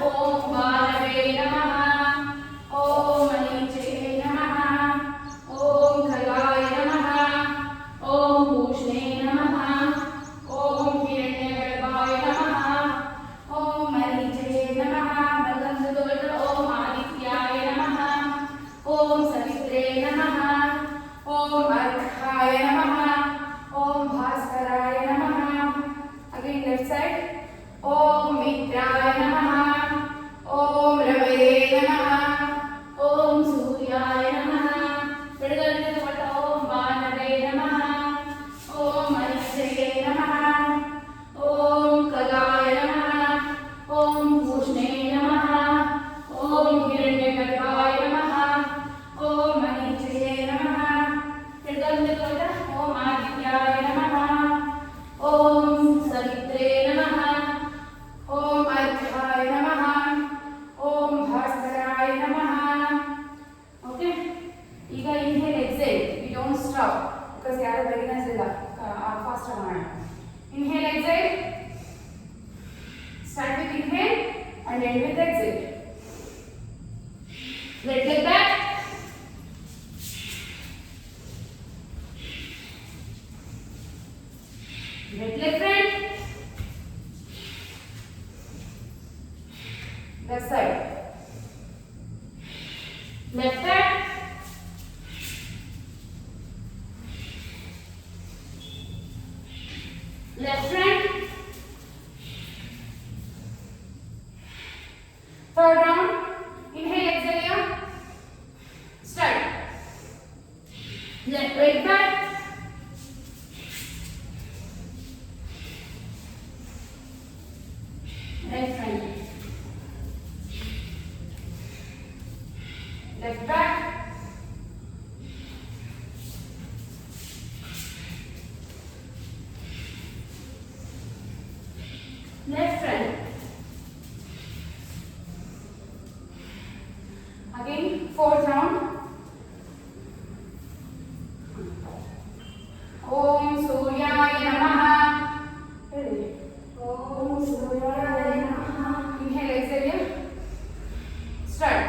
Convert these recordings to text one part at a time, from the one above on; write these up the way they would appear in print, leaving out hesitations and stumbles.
ಓಂ ಬಾಲವೇ ನಮಃ. ಓಂ ಮರೀಚೇ ನಮಃ. ಓಂ ಖಗಾಯ ನಮಃ. ಓಂ ಭೂಷಣೇ ನಮಃ. ಓಂ ಹಿರಣ್ಯಗರ್ಭಾಯ ನಮಃ. ಓಂ ಮರೀಚೇ ನಮಃ. ಮೃಗಂಧದೋಟ ಓಂ ಆದಿತ್ಯಾಯ ನಮಃ. ಓಂ ಸವಿತ್ರೆ ನಮಃ. ಓಂ ಅರ್ಕಾಯ ನಮಃ. ಓಂ ಭಾಸ್ಕರಾಯ ನಮಃ. Again left side. ಓಂ ಮಿತ್ರಾಯ ನಮಃ. ಓಂ ರವಯೇ ನಮಃ. ಓಂ ಸೂರ್ಯಾಯ ನಮಃ. ಎಡಗಡೆಯಿಂದ ಕೊಟ್ಟ ಓಂ ಬಾನವೇ ನಮಃ. ಓಂ ಮರೀಚೇ ನಮಃ. ಓಂ ಖಗಾಯ ನಮಃ. ಓಂ ಭೂಷಣೇ ನಮಃ. ಓಂ ಹಿರಣ್ಯಗರ್ಭಾಯ ನಮಃ. ಓಂ ಮರೀಚೇ ನಮಃ. ಎಡಗಡೆಯಿಂದ ಕೊಟ್ಟ ಓಂ ಆದಿತ್ಯಾಯ ನಮಃ. ಓಂ ಸವಿತ್ರೆ ನಮಃ. ಓಂ ಅರ್ಕಾಯ ನಮಃ. ಓಂ ಭಾಸ್ಕರಾಯ ನಮಃ. ಓಕೆ, ಈಗ inhale exhale. We don't stop because ಯಾರು ಬೆಗಿನರ್ಸ್ ಇಲ್ಲ. ಫಾಸ್ಟ್ ಮಾಡೋಣ. Inhale exhale. Start with inhale and end with exhale. Let get back. Right leg front. Left side. Left back. Left front. Third round. Inhale, exhale here. Start. Left right back. Right front. Left back. Left front. Again, fourth round. Om Suryaya Namaha. Om Suryaya Namaha. Inhale, exhale here. Start.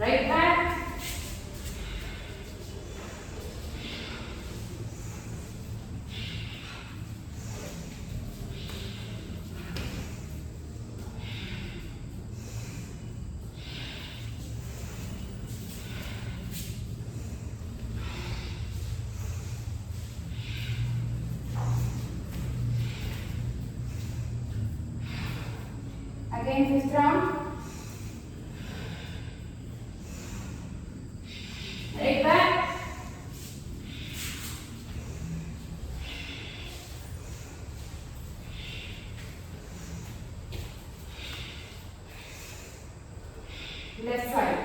Right back. Again, fifth round. Right back. Left side.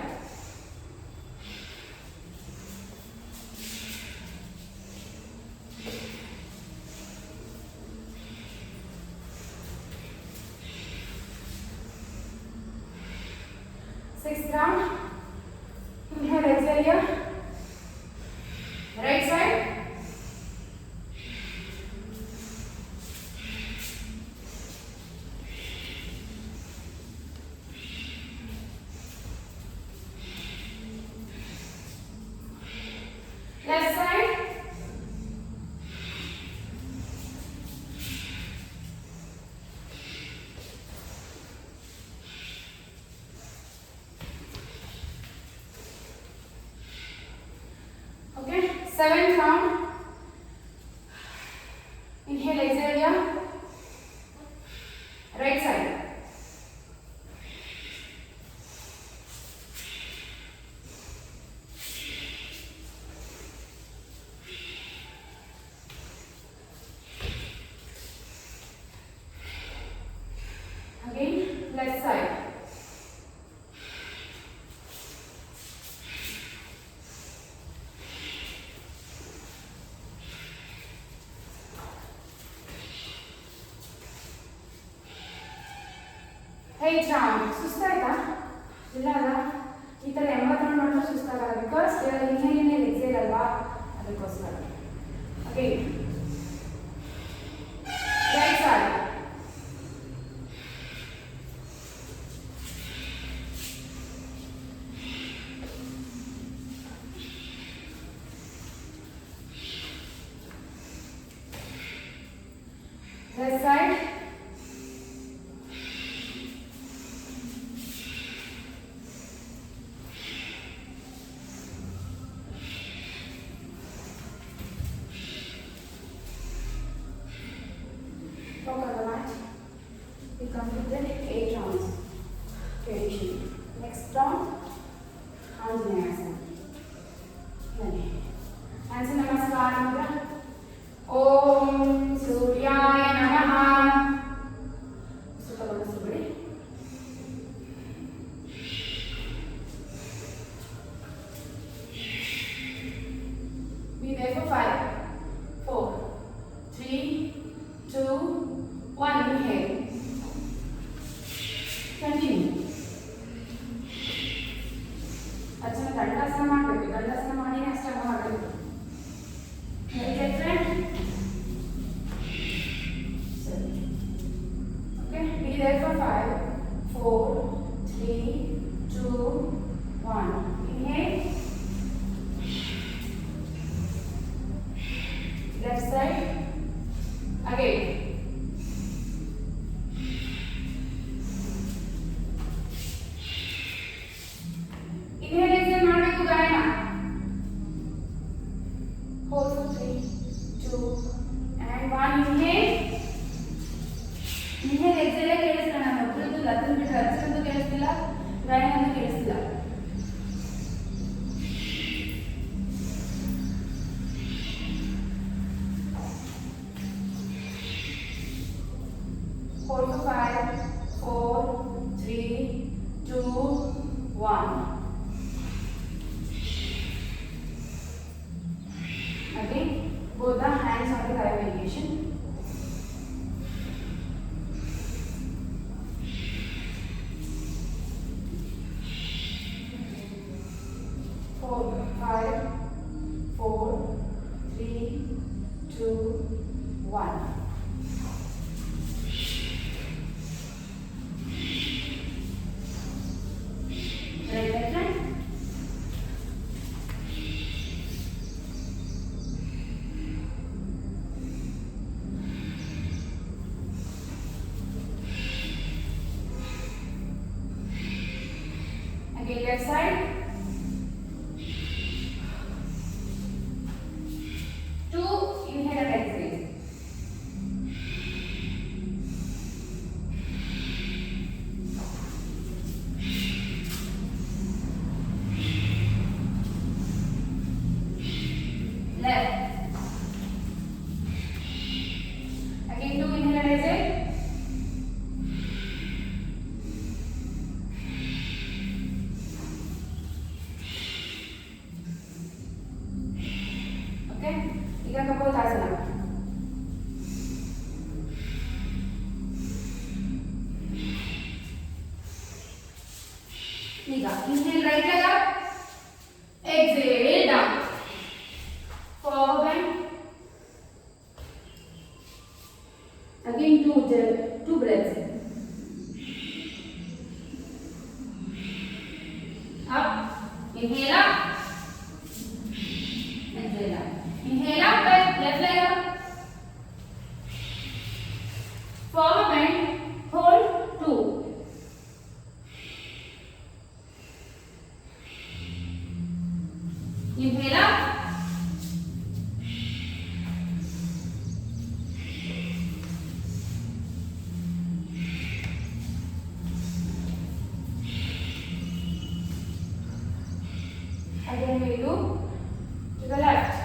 Sixth round. Inhale, exhale here. Right side. Left side. Okay, seventh round. Inhale, exhale here. Right side. Again, left side. Eighth round. ಸುಸ್ತಾಯ್ತಾ? ಇಲ್ಲ ಅಲ್ಲ? ಈ ಥರ 80 round ಮಾಡಿದ್ರೆ ಸುಸ್ತಾಗಲ್ಲ because inhale exhale ಅಲ್ವಾ, ಅದಕ್ಕೋಸ್ಕರ. Okay. Right side. completed 8 rounds. Next round, Anjaneya Asana. Hands namaskar. Om Suryaya Namaha. Be there for 5, 4, 3, 2, 1. Inhale. Continue. अच्छा ದಂಡಾಸನ ಮಾಡಬೇಕು. ದಂಡಾಸನ ಮಾಡಿ ಅಷ್ಟಾಂಗ ಮಾಡಬೇಕು. Very friend. Okay. Be there for 5, 4, 3, 2, 1. Inhale. Left side. Again. Inhale, exhale ಮಾಡಬೇಕು ಗಾಯನ. Hold for 3, 2, and 1. Inhale. Inhale, exhale ಕೇಳಿಸ್ತಾನ. ಮೊದಲದು ಲತನ್ ಬಿಟ್ಟರೆ ಅಚ್ಚಂದು ಕೇಳಿಸ್ತಿಲ್ಲ, ಗಾಯನಂದು ಕೇಳಿಸ್ತಿಲ್ಲ. Hold for 5, 4, 3, 2, 1. Again, both the hands on the thigh variation. Four, 5, 4, 3, 2, 1. Right, left hand. Again, left side. 2, inhale and exhale. Left. Again, 2, inhale and exhale. Okay, ಈಗ ಕಪೋತಾಸನ. ಈಗ inhale right leg up, exhale down. Forward bend. Again two breaths. Up, inhale up, exhale up. Inhale up, left leg up. Forward bend, hold 2. Inhale up. Again we do to the left.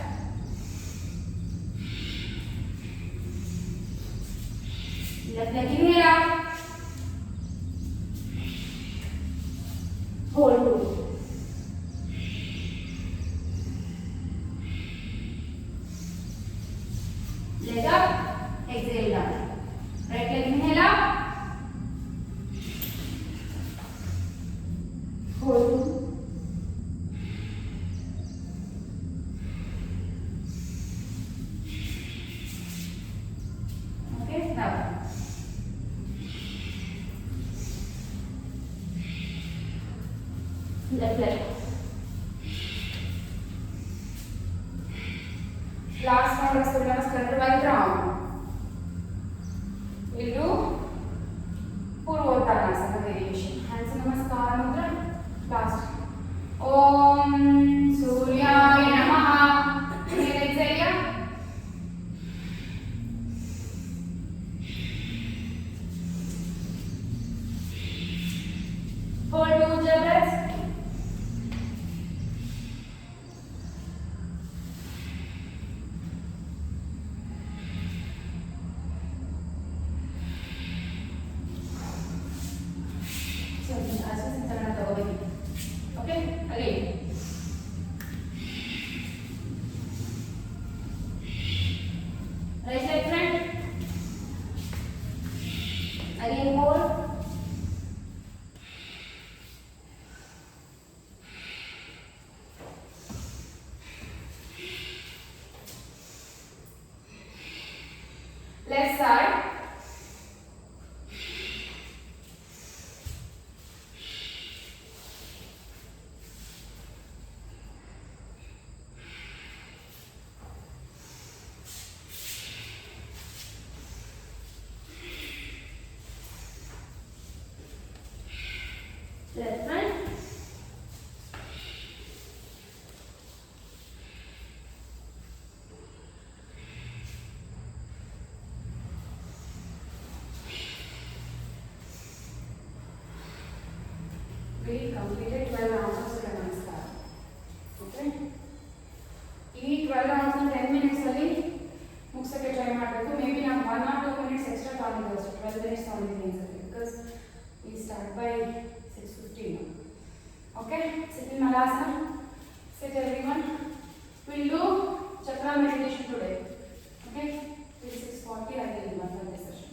Left leg inhale up. Hold 2. Leg up, exhale down. Right leg inhale up. Hold 2. Okay, now. Left leg. Last round of Surya Namaskar right round. We'll do Purvottanasana variation. Hands Namaskar mudra. Last. Om Suryaya Namaha. Inhale, exhale. ಆಶ್ವಾಸನ ತಗೋಬೇಕು. Okay again right leg front, again hold, left side, left front, we completed 12 rounds of Surya Namaskar. Okay, ಈ 12 rounds ನ 10 minutes ಅಲ್ಲಿ ಮುಗಿಸಕ್ಕೆ try ಮಾಡಬೇಕು. May be ನಾನು 1 or 2 minutes extra ತಗೊಂಡಿದ್ದೆ ಅಷ್ಟೇ, 12 minutes ತಗೊಂಡಿದ್ದೀನಿ ಅನ್ಸುತ್ತೆ, because we start by 6:15. Okay, sit in Malasana. Sit everyone. We'll do chakra meditation today. Okay, till 6:40 I will begin the session.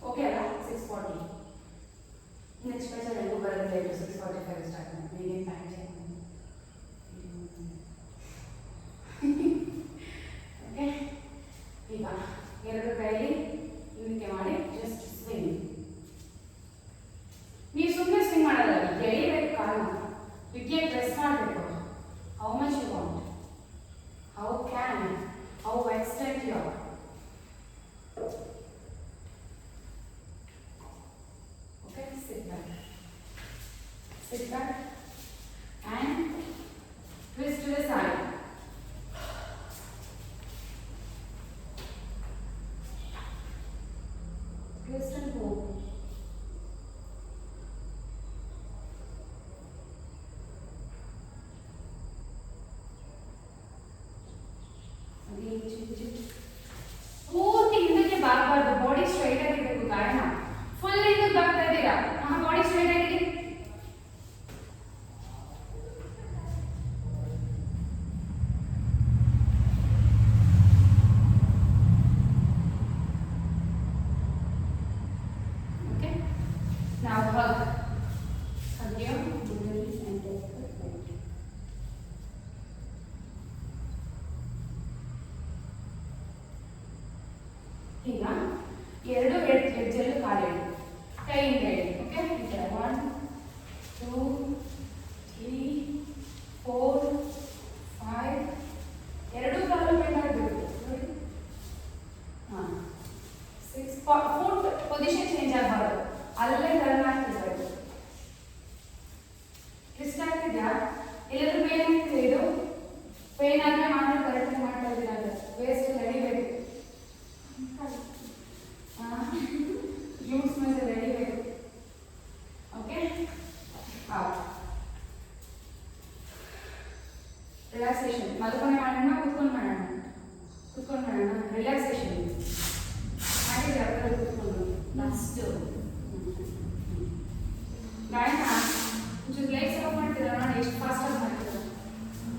Okay, alla 6:40. Next class I will go later 6:45 start. Begin time check. Okay, ಈಗ ಎರಡು ಕೈಯಲ್ಲಿ ಹಿಂದಕ್ಕೆ ಮಾಡಿ just swing. ನೀವು ಸುಮ್ಮನೆ swing ಮಾಡಲ್ಲ, ಎಳಿಬೇಕು ಕಾಲನ್ನ, ವಿಕೆಟ್ ಪ್ರೆಸ್ ಮಾಡಬೇಕು. How much you want, how can, how extent you are. Okay, sit back and twist to the side. Twist and pull. ಪೂರ್ತಿ ಹಿಂದಕ್ಕೆ ಬಾಗಬಾರ್ದು, ಬಾಡಿ ಸ್ಟ್ರೈಟ್ ಆಗಿರಬೇಕು. ಕಾರಣ ಫುಲ್ ಹಿಂದಕ್ಕೆ ಬಾಗ್ತಾ ಇದ್ದೀರಾ, ನಮ್ಮ ಬಾಡಿ ಸ್ಟ್ರೈಟ್ ಆಗಿದೆ. Okay, now hug. Hug your middle and left foot. ಈಗ ಎರಡು ಹೆಜ್ಜೆಲ್ಲೂ ಕಾಲಿಡಿ, ಕೈಯಿಂದ ಇಡಿ. ಓಕೆ, ಈ ಥರ 1 2 3 4 5, ಎರಡು ಕಾಲು ಮೇಲಾಗಬೇಕು ನೋಡಿ. ಹಾಂ, 6 ಫುಟ್ ಪೊಸಿಷನ್ ಚೇಂಜ್ ಆಗಬಾರ್ದು, ಅಲ್ಲೇ ಟರ್ನ್ ಆಗ್ತಿರ್ಬೇಕು. ಟ್ವಿಸ್ಟ್ ಆಗ್ತಿದ್ಯಾ? ಎಲ್ಲರೂ ಪೇನ್ ಆಗ್ತಿದೆ, ಇದು ಪೇನ್ ಆದರೆ ಮಾತ್ರ ಕರೆಕ್ಟಾಗಿ ಮಾಡ್ತಾ ಇದ್ದೀರಾ ಅಂತ. ವೇಸ್ಟ್ ನಡಿಬೇಕು, glutes ಮೇಲೆ ನಡಿಬೇಕು. Okay, relaxation. ಮಲ್ಕೊಂಡೆ ಮಾಡೋಣ, ಕೂತ್ಕೊಂಡು ಮಾಡೋಣ? ಕೂತ್ಕೊಂಡು ಮಾಡೋಣ. ರಿಲ್ಯಾಕ್ಸೇಷನ್ ಮಾಡಿದ್ರೆ ಯಾವ್ದಾದ್ರು ಕೂತ್ಕೊಂಡು ಲಾಸ್ಟು ಗಾಯನ ಒಂಚೂರು ಲೈಟ್ಸ್ ಆಫ್ ಮಾಡ್ತೀರಾ ನೋಡಿ, ಎಷ್ಟು ಫಾಸ್ಟಾಗಿ ಮಾಡ್ತೀರಾ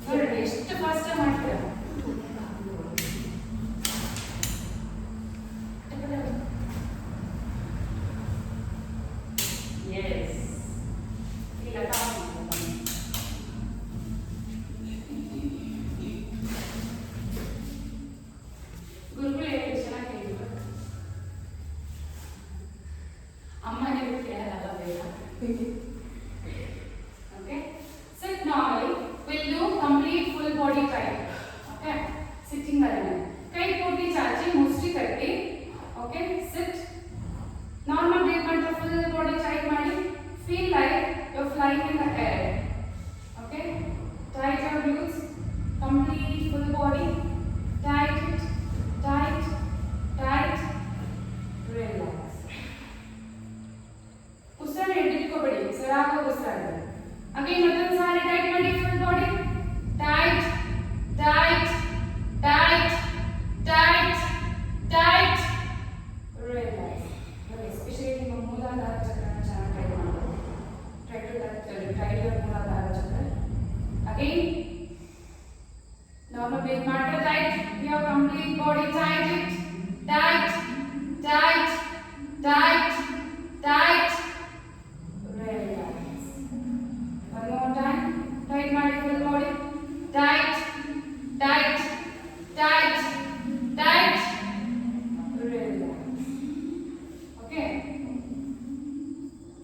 ನೋಡಿ, ಎಷ್ಟು ಫಾಸ್ಟಾಗಿ ಮಾಡ್ತೀರಾ. Okay, sit normally. We'll do complete full body try. Okay, sitting arena. Kai poti chachi, musti katti. Okay, sit. Normal breath matter, full body try madi. Feel like you're flying in the air. Okay, tight your glutes. Complete full body. Tight it, tight, tight. Relax. ಉಸಿರನ್ನು ಹಿಡಿದುಕೋಬೇಡಿ, ಸರಾಗ ಉಸಿರಾಡಿ. Again ಮತ್ತೊಂದು ಸಾರಿ tight ಮಾಡಿ, full body tight tight tight tight tight. Relax. Especially ನಿಮ್ಮ ಮೂಲಾಧಾರ ಚಕ್ರನ ಚೆನ್ನಾಗಿ tight ಮಾಡಬೇಕು.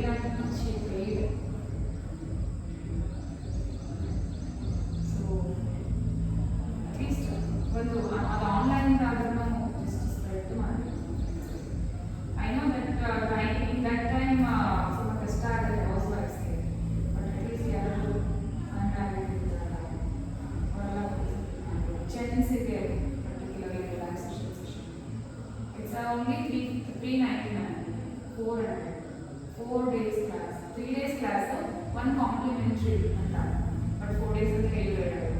fail and she failed. So at least ಒಂದು ಅದು online ಆದ್ರೂ just spread ಮಾಡಿ. I know that in that time ಸ್ವಲ್ಪ ಕಷ್ಟ ಆಗುತ್ತೆ ಹೌಸ್ ವೈಫ್ಸ್ಗೆ, ಬಟ್ at least ಯಾರು ಅವರೆಲ್ಲ ಚೆನ್ಸ್ ಇದೆ particularly relaxation session. It's only 399, 400, 4 days class, 3 days class, 1 complimentary ಅಂತ, but 4 days ಅಂತ ಹೇಳಿದ್ರು.